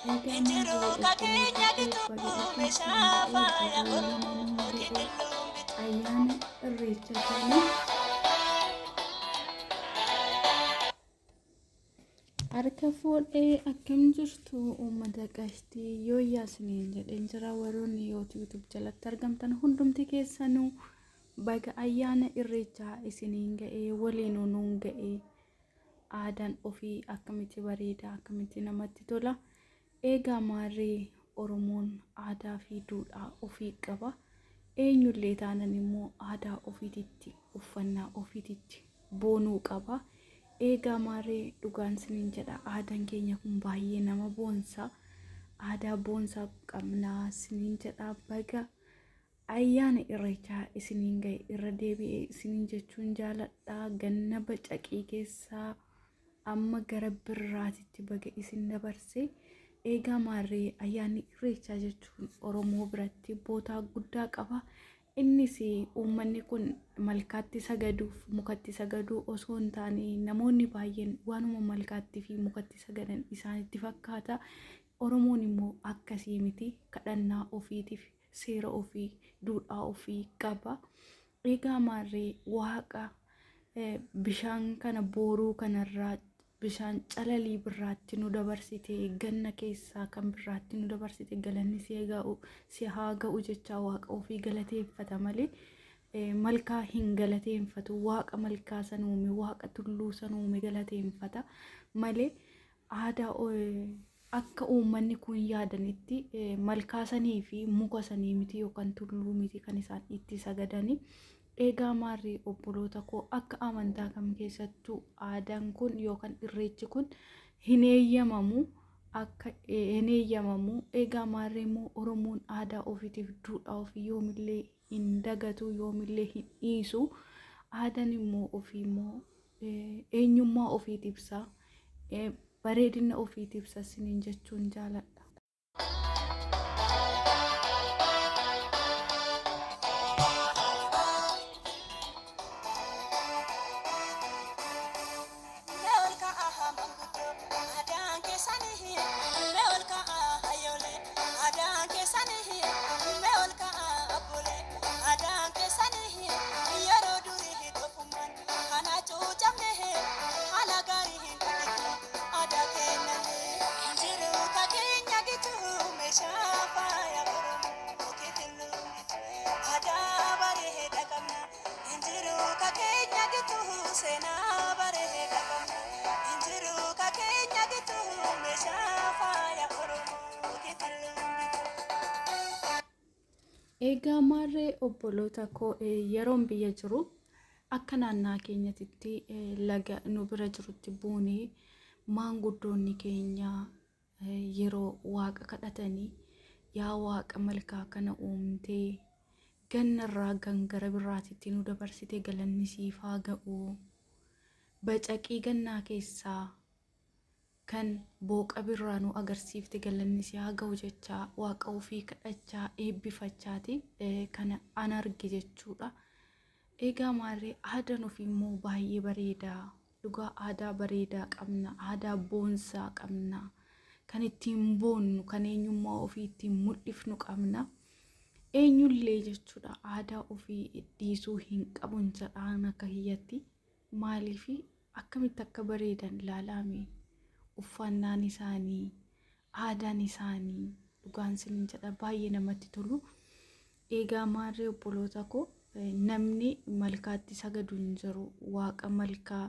Egaa maarree obboloota koo baga ittiin ga'ee baga waliin ga'ee ayyaana irreecha kana harka fuudhee akkam jirtu uummata qashtii yoo yaasiniin jedheen jira warroonni YouTube jalatti argamtan hundumti keessanuu baga ayyaana irreechaa isiniin ga'ee waliin nuun ga'ee aadaan ofii akkamitti bareeda akkamitti namatti tola. Egaa maarree Oromoon aadaa fi duudhaa ofii qaba. Eenyullee taanan immoo aadaa ofiititti uffannaa ofiititti boonuu qaba. Egaa maarree dhugaan isiniin jedha aadaan keenya kun baay'ee nama boonsa. Aadaa boonsaa qabnaa isiniin jedha baga ayyaana irreechaa isiniin ga'e irra deebi'ee isiniin jechuun jaaladha. Ganna bacaqii keessaa amma gara birraatitti baga isin dabarse. Egaa maarree ayyaanni irreechaa jechuun Oromoo biratti boota guddaa qaba. Innis uummanni kun malkaatti sagaduuf mukatti sagaduu osoo hin taane namoonni baay'een waanuma malkaatti fi mukatti sagadan isaanitti fakkaata. Oromoon immoo akkasii miti, kadhannaa ofiitiif seera ofii duudhaa ofii qaba. Egaa maarree waaqa bishaan kana booruu kanarraa bishaan calalii birraatti nu dabarsite ganna keessaa kan birraatti nu dabarsite galanni si haa ga'u jecha waaqa ofii galateeffata malee malkaa hin galateeffatu. Waaqa malkaa san uume waaqa tulluu san uume galateeffata malee aadaa akka uummanni kun yaadanitti malkaa sanii fi muka sanii miti yookaan tulluu miti kan isaan itti sagadani. Egaa maarree obboloota koo akka amantaa kam keessattuu aadaan kun yookaan irreechi kun hin eeyyamamu akka hin eeyyamamu. Egaa maarree immoo Oromoon aadaa ofiitiif duudhaa ofii yoomillee hin dagatu yoomillee hin dhiisu. Aadaan immoo ofii immoo eenyummaa ofiiti ibsa bareedina ofiiti ibsa isiniin jechuun jaaladha. Egaa maarree obboloota koo yeroon biyya jiru akka naannaa keenyatti laga nu bira jirutti buunee maanguddoonni keenya yeroo waaqa kadhatanii yaa waaqa malkaa kana uumtee gannarraa gara birraatitti nu dabarsite galanni siif haa ga'u. Bacaqii gannaa keessaa kan booqa birraa nu agarsiifte galanni si haa ga'u jecha waaqa ofii kadhachaa eebbifachaati kana an arge jechuudha. Egaa maarree aadaan ofii immoo baay'ee bareeda. Dhugaa aadaa bareedaa qabna, aadaa boonsaa qabna, kan ittiin boonnu kan eenyummaa ofii ittiin mul'ifnu qabna. Eenyullee jechuudha aadaa ofii dhiisuu hin qabun jedhaan akka hiyyatti. Maaliif akkamitti akka bareedan ilaalaame. Uffannaan isaanii aadaan isaanii dhugaan isiniin jedha baay'ee namatti tolu. Egaa maarree obboloota koo namni malkaatti sagadu hin jiru. Waaqa malkaa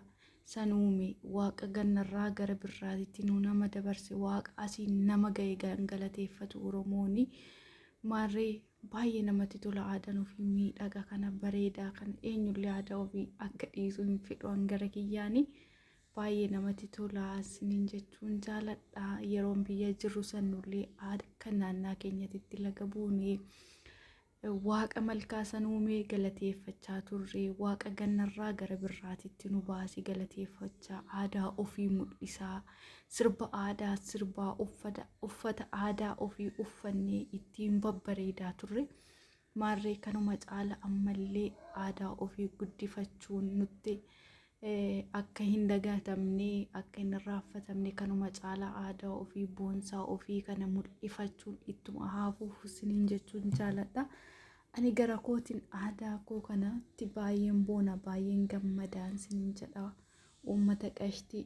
san uume waaqa gannarraa gara birraatitti nu nama dabarse waaqa asiin nama ga'e galateeffatu Oromooni. Maarree baay'ee namatti tola aadaan ofii miidhaga kana bareedaa kana eenyullee aadaa ofii akka dhiisuu hin fedhu gara kiyyaanii. Baay'ee namatti tola isiniin jechuun jaaladha. Yeroon biyya jirru sanullee akka naannaa keenyatti laga buunee waaqa malkaa san uume galateeffachaa turre. Waaqa gannarraa gara birraatitti nu baase galateeffachaa aadaa ofii mul'isaa sirba aadaa sirbaa uffata aadaa ofii uffannee ittiin babbareedaa turre. Maarree kanuma caala ammallee aadaa ofii guddifachuun nutti akka hin dagatamne akka hin raaffatamne kanuma caalaa aadaa ofii boonsaa ofii kana mul'ifachuun ittuma haafuuf isiniin jechuun jaaladha. Ani gara kootiin aadaa koo kanatti baay'een boona baay'een gammadaan isiniin jedha uummata qashtii.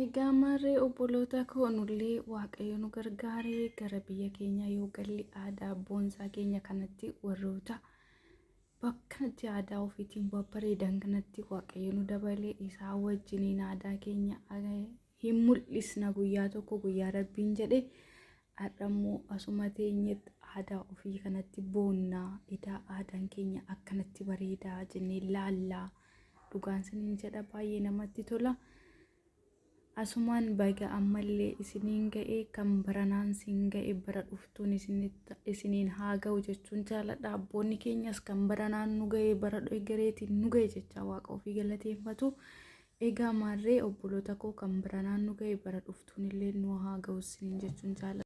Egaa marree obboloota koo nullee Waaqayyo nu gargaaree gara biyya keenya yoo galli aadaa boonsaa keenya kanatti warroota bakkanatti aadaa ofiitiin babbareedan kanatti Waaqayyo nu dabalee isaa wajjiniin aadaa keenya hin mul'isna guyyaa tokko guyyaa Rabbiin jedhe. Adhammoo asuma teenyetti aadaa ofii kanatti boonnaa idaa aadaan keenya akkanatti bareedaa jennee laallaa dhugaan isiniin jedha baay'ee namatti tola. Asumaan baga ammallee isiniin ga'ee kan baranaan siin ga'e bara dhuftuun isiniin haa ga'u jechuun jaaladha. Abboonni keenyas kan baranaan nu ga'e bara dhoygereetiin nu ga'e jecha Waaqa ofii galateeffatu. Egaa marree obboloota koo kan baranaan nu ga'e bara dhuftuun illee nu haa ga'u isiniin jechuun jaaladha.